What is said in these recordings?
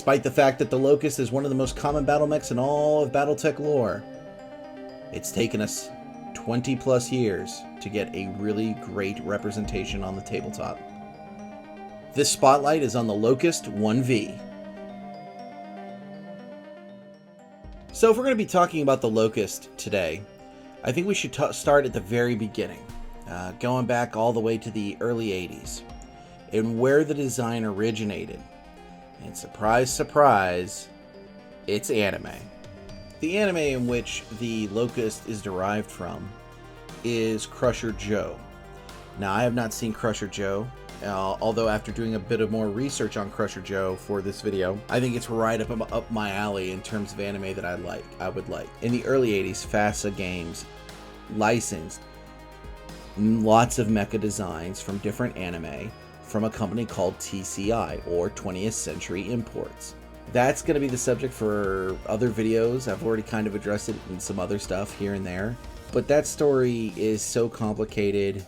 Despite the fact that the Locust is one of the most common battle mechs in all of BattleTech lore, it's taken us 20 plus years to get a really great representation on the tabletop. This spotlight is on the Locust 1V. So if we're going to be talking about the Locust today, I think we should start at the very beginning, going back all the way to the early 80s, and where the design originated. And surprise, surprise, it's anime. The anime in which the Locust is derived from is Crusher Joe. Now, I have not seen Crusher Joe, although after doing a bit of more research on Crusher Joe for this video, I think it's right up my alley in terms of anime that I would like. In the early 80s, FASA Games licensed lots of mecha designs from different anime from a company called TCI, or 20th Century Imports. That's going to be the subject for other videos. I've already kind of addressed it in some other stuff here and there. But that story is so complicated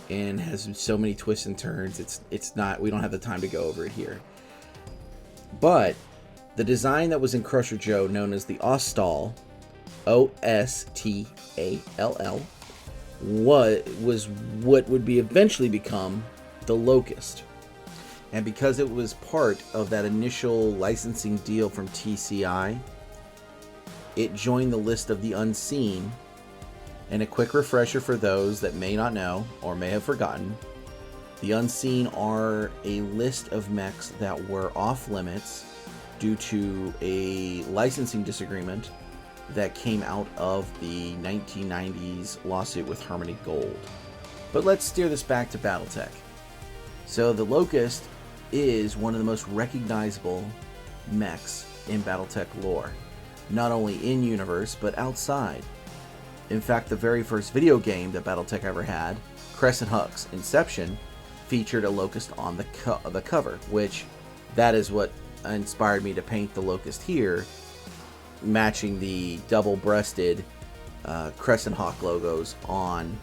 and has so many twists and turns. It's not, we don't have the time to go over it here. But the design that was in Crusher Joe, known as the Ostall, Ostall, was what would be eventually become the Locust. And because it was part of that initial licensing deal from TCI, it joined the list of the unseen. And a quick refresher for those that may not know or may have forgotten, the unseen are a list of mechs that were off limits due to a licensing disagreement that came out of the 1990s lawsuit with Harmony Gold. But let's steer this back to BattleTech. So the Locust is one of the most recognizable mechs in BattleTech lore, not only in universe but outside. In fact, the very first video game that BattleTech ever had, Crescent Hawks Inception, featured a Locust on the cover, which that is what inspired me to paint the Locust here, matching the double-breasted Crescent Hawk logos on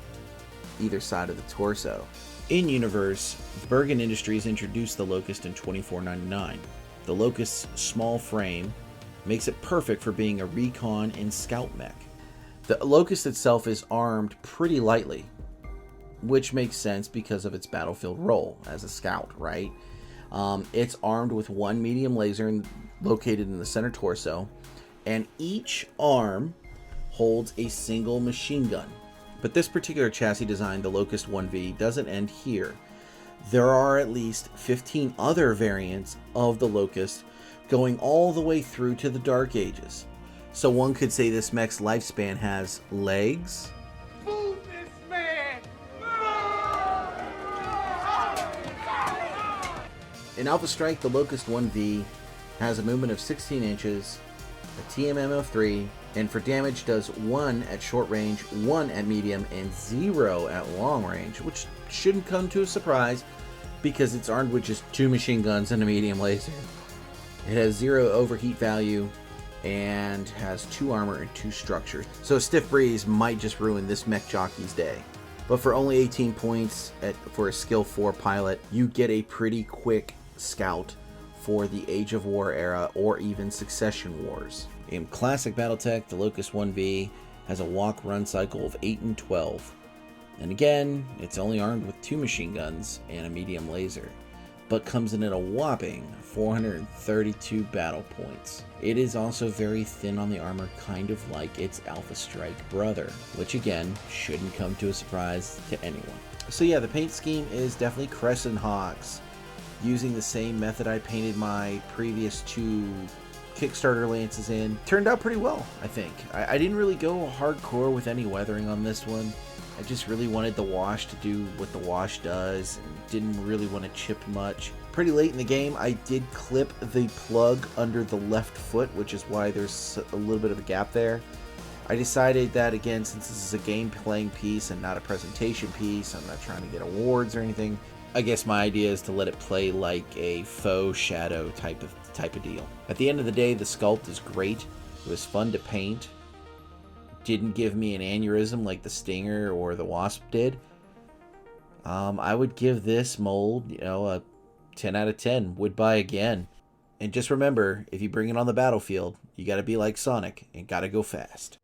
either side of the torso. In universe, Bergen Industries introduced the Locust in $24.99. The Locust's small frame makes it perfect for being a recon and scout mech. The Locust itself is armed pretty lightly, which makes sense because of its battlefield role as a scout, right? It's armed with one medium laser located in the center torso, and each arm holds a single machine gun. But this particular chassis design, the Locust 1V, doesn't end here. There are at least 15 other variants of the Locust going all the way through to the Dark Ages. So one could say this mech's lifespan has legs. Move this man! In Alpha Strike, the Locust 1V has a movement of 16 inches, a TMM of 3, and for damage does 1 at short range, 1 at medium, and 0 at long range, which shouldn't come to a surprise because it's armed with just 2 machine guns and a medium laser. It has 0 overheat value and has 2 armor and 2 structure, so a stiff breeze might just ruin this mech jockey's day. But for only 18 points for a skill 4 pilot, you get a pretty quick scout for the Age of War era or even Succession Wars. In classic BattleTech, the Locust 1V has a walk-run cycle of 8 and 12. And again, it's only armed with 2 machine guns and a medium laser, but comes in at a whopping 432 battle points. It is also very thin on the armor, kind of like its Alpha Strike brother, which again, shouldn't come to a surprise to anyone. So yeah, the paint scheme is definitely Crescent Hawks, using the same method I painted my previous 2 Kickstarter lances in. Turned out pretty well, I think. I didn't really go hardcore with any weathering on this one. I just really wanted the wash to do what the wash does and didn't really want to chip much. Pretty late in the game, I did clip the plug under the left foot, which is why there's a little bit of a gap there. I decided that, again, since this is a game playing piece and not a presentation piece, I'm not trying to get awards or anything, I guess my idea is to let it play like a faux shadow type of deal. At the end of the day, the sculpt is great. It was fun to paint. Didn't give me an aneurysm like the Stinger or the Wasp did. I would give this mold, a 10 out of 10. Would buy again. And just remember, if you bring it on the battlefield, you got to be like Sonic and got to go fast.